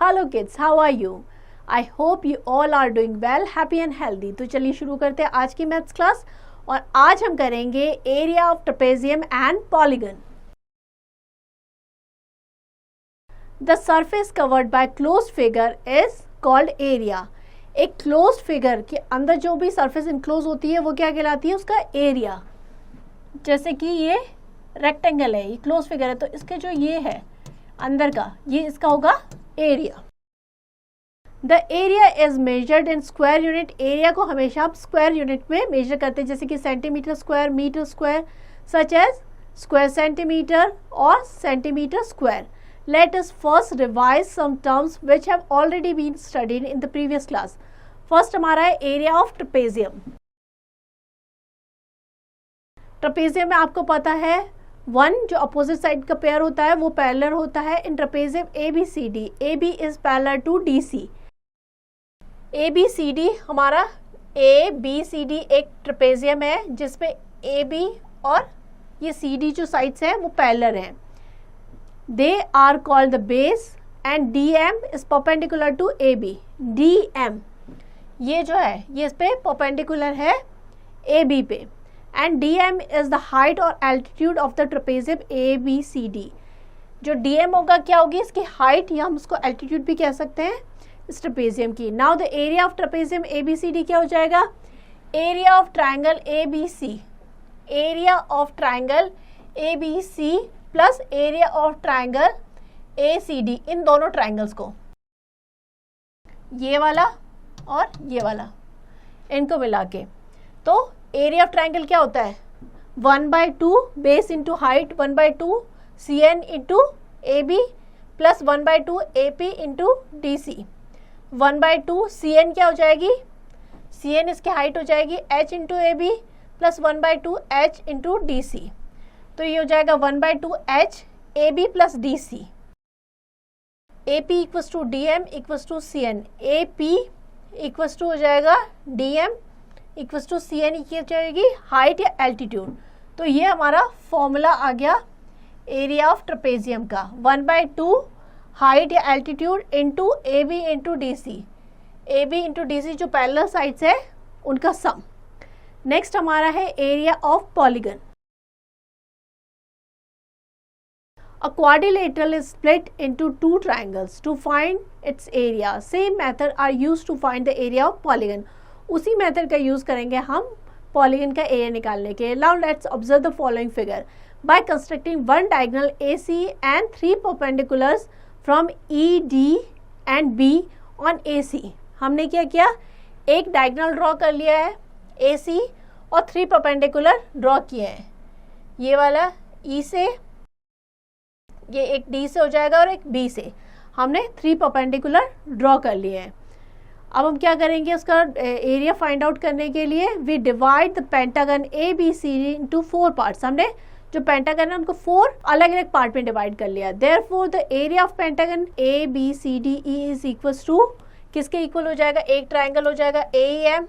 Hello kids, how are you? I hope you all are doing well, happy and healthy. तो चलिए शुरू करते हैं आज की मैथ्स क्लास और आज हम करेंगे area of trapezium and polygon. The surface covered by closed figure is called area. एक क्लोज्ड फिगर के अंदर जो भी सरफेस इनक्लोज होती है वो क्या कहलाती है? उसका एरिया. जैसे कि ये रेक्टेंगल है, ये क्लोज फिगर है, तो इसके जो ये है अंदर का, ये इसका होगा area. The area is measured in square unit. Area को हमेशा आप स्क्वायर यूनिट में मेजर करते हैं, जैसे कि centimetre square, metre square, such as square centimetre और centimetre square. Let us first revise some terms which have already been studied in the previous class. First हमारा है area of trapezium. ट्रेपेजियम में आपको पता है वन जो opposite side का pair होता है वो पैरेलल होता है. इन trapezium ABCD, AB is parallel to DC. ABCD हमारा ABCD एक ट्रेपेजियम है जिसमें AB और ये CD जो साइड्स हैं वो पैरेलल हैं. They are called the base and DM is perpendicular to AB. DM ये जो है ये इस पे perpendicular है AB पे and DM is the height or altitude of the trapezium ABCD. जो DM होगा क्या होगी? इसकी height या हम उसको altitude भी कह सकते हैं इस ट्रेपेजियम की. Now the area of trapezium ABCD क्या हो जाएगा? Area of triangle ABC. Area of triangle ABC plus area of triangle ACD. इन दोनों ट्राइंगल्स को, ये वाला और ये वाला, इनको मिला के तो एरिया ऑफ ट्राइंगल क्या होता है? 1/2 base into height, 1/2 CN into AB plus 1/2 AP into DC. 1/2 CN क्या हो जाएगी? CN इसकी हाइट हो जाएगी H into AB plus 1/2 H into DC. तो ये हो जाएगा 1/2 H AB plus DC. AP equals to DM equals to CN. AP equals to हो जाएगा DM इक्वस टू CN की हो जाएगी हाइट या एल्टीट्यूड. तो ये हमारा फॉर्मूला आ गया एरिया ऑफ ट्रेपेजियम का. 1/2 हाइट या altitude into AB into DC. AB into DC जो पैरेलल साइड्स है उनका सम. नेक्स्ट हमारा है area of polygon. A quadrilateral is split into two triangles. To find its area, same method are used to find the area of polygon. उसी method का use करेंगे हम polygon का एरिया निकालने के. Now let's observe the following figure. By constructing one diagonal AC and three perpendiculars from ED and B on AC. हमने क्या किया? एक डायगोनल ड्रॉ कर लिया है AC और 3 परपेंडिकुलर ड्रॉ किए हैं. ये वाला E से, ये एक D से हो जाएगा और एक B से हमने 3 परपेंडिकुलर ड्रॉ कर लिए हैं. अब हम क्या करेंगे? उसका एरिया फाइंड आउट करने के लिए we divide the pentagon ABCD into 4 parts. हमने जो पेंटागन है उनको 4 अलग अलग पार्ट में डिवाइड कर लिया. Therefore the area of pentagon ABCDE is equals to किसके इक्वल हो जाएगा? एक ट्राइंगल हो जाएगा AEM.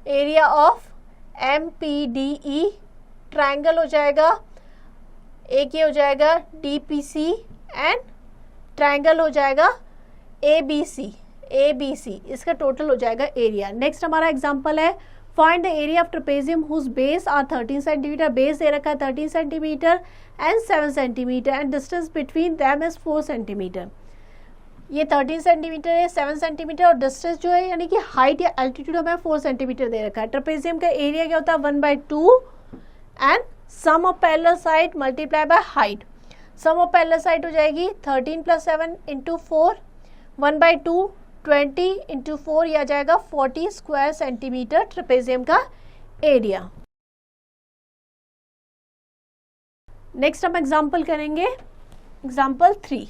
Area of MPDE triangle हो जाएगा, एक ये हो जाएगा DPC एंड ट्राइंगल हो जाएगा ABC. इसका टोटल हो जाएगा एरिया. नेक्स्ट हमारा एग्जांपल है find the area of trapezium whose base are 13 centimetre. Base दे रखा है 13 centimetre and 7 centimetre and distance between them is 4 centimetre. ये 13 सेंटीमीटर है, 7 सेंटीमीटर और डिस्टेंस जो है यानी कि हाइट या एल्टीट्यूड हमें 4 सेंटीमीटर दे रखा है. ट्रेपेजियम का एरिया क्या होता है? 1/2 and sum of parallel side multiply by height. Sum of parallel side हो जाएगी 13 प्लस 7 इंटू 4. 1/2 20 इंटू 4 यह आ जाएगा 40 स्क्वायर सेंटीमीटर ट्रेपेजियम का एरिया. नेक्स्ट हम एग्जाम्पल करेंगे. Example 3.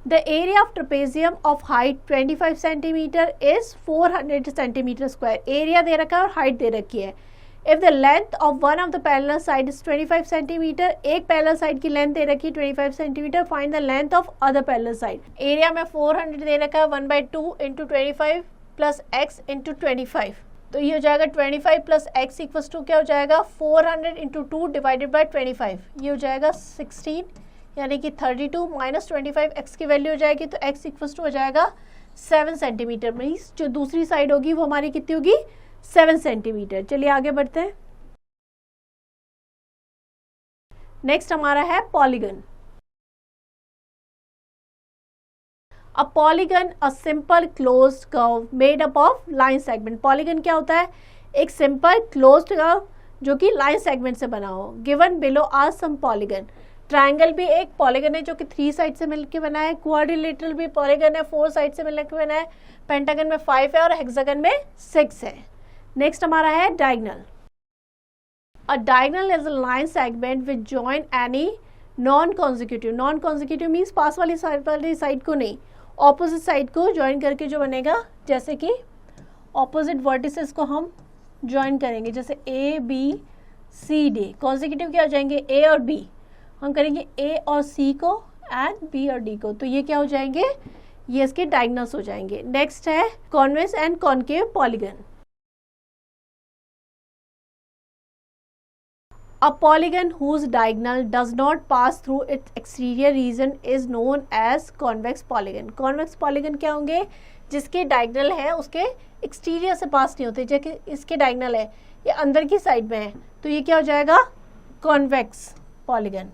The area of trapezium of height 25 centimeter is 400 centimeter square. Area दे रखा है और हाइट दे रखी है. If the length of one of the parallel side is 25 centimeter, एक पैरेलल साइड की लेंथ दे रखी है 25 centimetre. Find the length of other parallel side. Area में 400 दे रखा है 1/2 इंटू 25 प्लस x इंटू 25. तो ये हो जाएगा 25 प्लस x इक्वल्स टू क्या हो जाएगा? 400 इंटू 2 डिवाइडेड बाई 25. ये हो जाएगा 16 यानी कि 32 माइनस 25 x की वैल्यू हो जाएगी, तो x इक्वल्स टू हो जाएगा 7 सेंटीमीटर। मीन्स जो दूसरी साइड होगी वो हमारी कितनी होगी, 7 सेंटीमीटर। चलिए आगे बढ़ते हैं। नेक्स्ट हमारा है polygon. A polygon a simple closed curve made up of line segment. Polygon क्या होता है, एक सिंपल क्लोज्ड कर्व जो कि लाइन सेगमेंट से बना हो। Given below are some polygon. Triangle भी एक पॉलीगन है जो कि 3 साइड से मिलकर बना है। क्वाड्रिलेटरल भी पॉलीगन है, 4 साइड से मिलकर बना है। पेंटागन में 5 है और हेक्सागन में 6 है। नेक्स्ट हमारा है diagonal. A diagonal is a line segment which join any non consecutive. Non consecutive means पास वाली साइड को नहीं, ऑपोजिट साइड को ज्वाइन करके जो बनेगा, जैसे कि ऑपोजिट वर्टिसेस को हम ज्वाइन करेंगे, जैसे A B C D. Consecutive क्या हो जाएंगे, ए और बी। हम करेंगे ए और सी को एंड बी और डी को, तो ये क्या हो जाएंगे, ये इसके डायगोनल्स हो जाएंगे। नेक्स्ट है convex and concave polygon. A polygon whose diagonal does not pass through its exterior region is known as convex polygon. Convex polygon क्या होंगे, जिसके डायगोनल है उसके एक्सटीरियर से पास नहीं होते। जैसे इसके डायगोनल है ये अंदर की साइड में है, तो ये क्या हो जाएगा, कॉन्वेक्स पॉलीगन।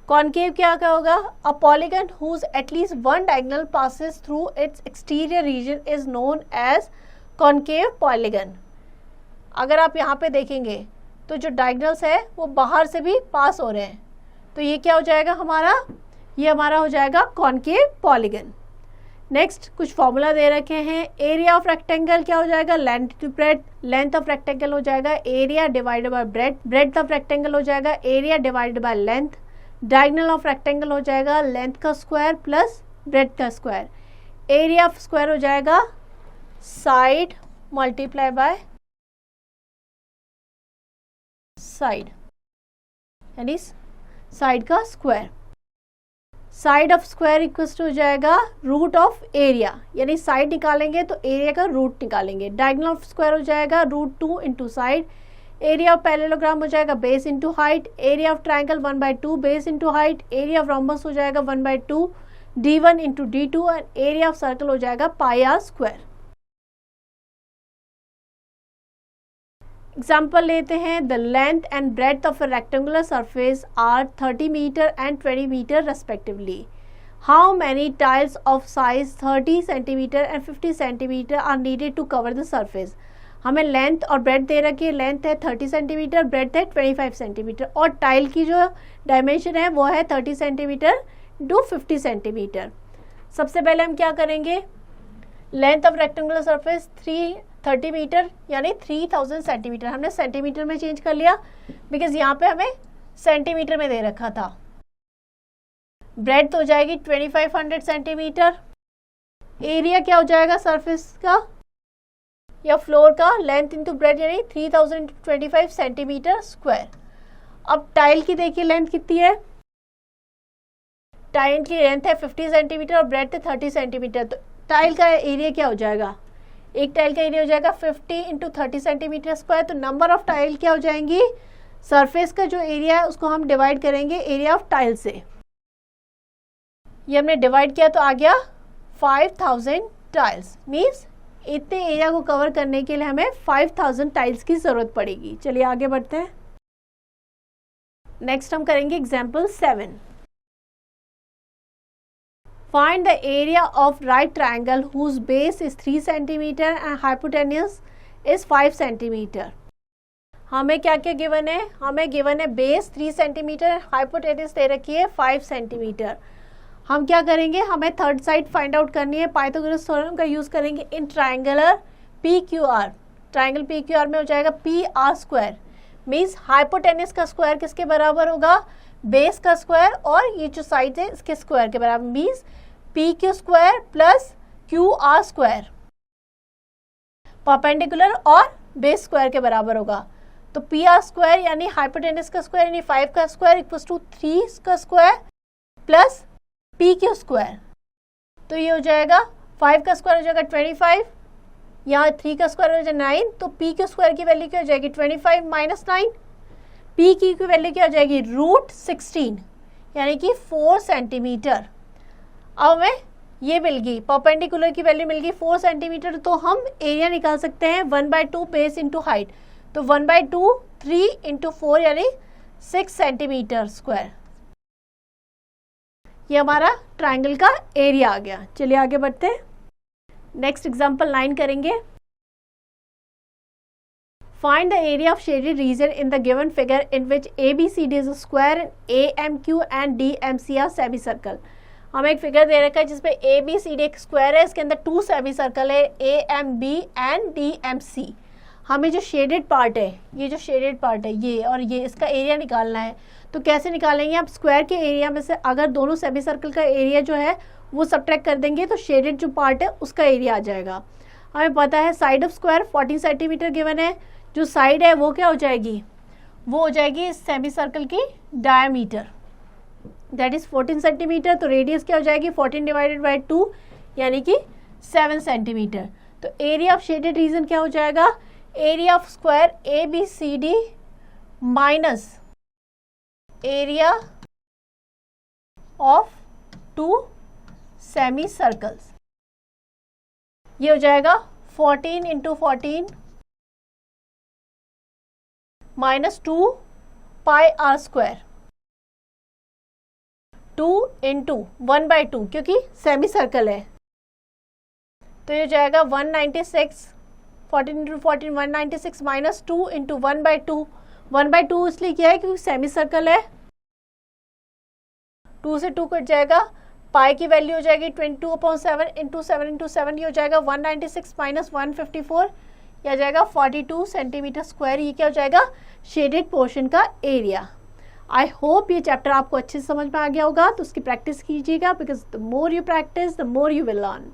कॉन्केव क्या होगा, a polygon whose at least one diagonal passes through its exterior region is known as concave polygon. अगर आप यहाँ पे देखेंगे तो जो डायगोनल्स है वो बाहर से भी पास हो रहे हैं, तो ये क्या हो जाएगा हमारा, ये हमारा हो जाएगा कॉन्केव पॉलीगन। नेक्स्ट कुछ फॉर्मूला दे रखे हैं। एरिया ऑफ रेक्टेंगल क्या हो जाएगा, length to breadth. Length of rectangle हो जाएगा area divided by breadth. Breadth of rectangle हो जाएगा area divided by length. Diagonal of rectangle हो जाएगा लेंथ का स्क्वायर प्लस ब्रेड का स्क्वायर। एरिया ऑफ स्क्वायर हो जाएगा साइड मल्टीप्लाई बाय साइड, यानी साइड का square. Side of square equals to हो जाएगा रूट ऑफ एरिया, यानी साइड निकालेंगे तो एरिया का रूट निकालेंगे। डायगोनल ऑफ स्क्वायर हो जाएगा √2 into side. Area of parallelogram हो जाएगा base into height. Area of triangle 1/2 base into height. Area of rhombus हो जाएगा 1/2 d1 इंटू d2 और एरिया ऑफ सर्कल हो जाएगा पाई आर स्क्वायर। एग्जाम्पल लेते हैं। The length and breadth of a rectangular surface are 30 metre and 20 metre respectively. How many tiles of size 30 centimetre and 50 centimetre are needed to cover the surface. हमें length और breadth दे रखी है। Length है 30 centimetre, breadth है 25 centimetre और tile की जो डायमेंशन है वो है 30 सेंटीमीटर टू 50 सेंटीमीटर। सबसे पहले हम क्या करेंगे, length of rectangular surface 30 metre यानी 3000 सेंटीमीटर। हमने सेंटीमीटर में चेंज कर लिया बिकॉज यहाँ पे हमें सेंटीमीटर में दे रखा था। ब्रेड्थ हो जाएगी 2500 सेंटीमीटर। एरिया क्या हो जाएगा सरफेस का या फ्लोर का, लेंथ इंटू ब्रेड्थ यानी 3025 सेंटीमीटर स्क्वायर। अब टाइल की देखिए लेंथ कितनी है, टाइल की लेंथ है 50 सेंटीमीटर और ब्रेड्थ है 30 सेंटीमीटर। तो टाइल का एरिया क्या हो जाएगा, एक टाइल का एरिया हो जाएगा 50 इंटू 30 सेंटीमीटर स्क्वायर। तो नंबर ऑफ टाइल क्या हो जाएंगी, सरफेस का जो एरिया है उसको हम डिवाइड करेंगे एरिया ऑफ टाइल से। ये हमने डिवाइड किया तो आ गया 5000 टाइल्स। मीन्स इतने एरिया को कवर करने के लिए हमें 5000 टाइल्स की जरूरत पड़ेगी। चलिए आगे बढ़ते हैं। नेक्स्ट हम करेंगे example 7। Find the area of right triangle whose base is 3 cm and hypotenuse is 5 cm. हमें क्या क्या गिवन है, हमें गिवन है बेस 3 सेंटीमीटर, हाइपोटेन्यूज दे रखी है 5 सेंटीमीटर। हम क्या करेंगे, हमें थर्ड साइड फाइंड आउट करनी है। पाइथागोरस थ्योरम का यूज करेंगे इन ट्राइंगुलर PQR। ट्राइंगल PQR में हो जाएगा PR स्क्वायर। मीन्स हाइपोटेन्यूज का स्क्वायर किसके बराबर होगा, बेस का स्क्वायर और ये जो साइड है इसके स्क्वायर के बराबर। Means PQ square plus QR square perpendicular और बेस स्क्वायर के बराबर होगा। तो PR स्क्वायर यानी हाइपोटेन्यूज का स्क्वायर यानी 5 का स्क्वायर इक्वल्स टू 3 का स्क्वायर प्लस PQ स्क्वायर। तो ये हो जाएगा 5 का स्क्वायर हो जाएगा 25, यहाँ 3 का स्क्वायर हो जाए 9, तो p के स्क्वायर की वैल्यू क्या हो जाएगी 25 माइनस 9, p की वैल्यू क्या हो जाएगी √16 यानी कि 4 सेंटीमीटर। अब हमें ये मिल गई परपेंडिकुलर की वैल्यू मिल गई 4 सेंटीमीटर, तो हम एरिया निकाल सकते हैं 1/2 बेस इंटू हाइट, तो 1/2 3 इंटू 4 यानी 6 सेंटीमीटर स्क्वायर। ये हमारा ट्राइंगल का एरिया आ गया। चलिए आगे बढ़ते हैं, नेक्स्ट एग्जांपल 9 करेंगे। Find the area of shaded region in the given figure in which ABCD is a square and AMQ and DMC are semicircle. हमें एक फिगर दे रखा है जिसपे ABCD एक स्क्वायर है, इसके अंदर 2 सेमी सर्कल है AMB एंड DMC। हमें जो शेडेड पार्ट है, ये जो शेडेड पार्ट है ये और ये, इसका एरिया निकालना है। तो कैसे निकालेंगे आप, स्क्वायर के एरिया में से अगर दोनों सेमी सर्कल का एरिया जो है वो सब्ट्रैक्ट कर देंगे तो शेडेड जो पार्ट है उसका एरिया आ जाएगा। हमें पता है side of square 14 centimetre given है, जो साइड है वो क्या हो जाएगी, वो हो जाएगी इस सेमी सर्कल की डायमीटर, दैट इज 14 सेंटीमीटर। तो रेडियस क्या हो जाएगी 14 डिवाइडेड बाई 2 यानी कि 7 सेंटीमीटर। तो एरिया ऑफ शेडेड रीजन क्या हो जाएगा, area of square ABCD minus area of 2 semicircles, ये हो जाएगा 14 into 14 minus 2 pi r square, 2 into 1/2 क्योंकि सेमी सर्कल है, तो ये हो जाएगा 196, 14 इंटू 14 196 माइनस 2 इंटू 1/2, 1/2 इसलिए किया है क्योंकि सेमी सर्कल है, 2 से 2 कट जाएगा, पाई की वैल्यू हो जाएगी 22/7 इंटू 7 इंटू 7, ये हो जाएगा 196 माइनस 154, यह आ जाएगा 42 सेंटीमीटर स्क्वायर। ये क्या हो जाएगा शेडेड पोर्शन का एरिया। आई होप ये चैप्टर आपको अच्छे से समझ में आ गया होगा, तो उसकी प्रैक्टिस कीजिएगा, because the more you practice the more you will learn.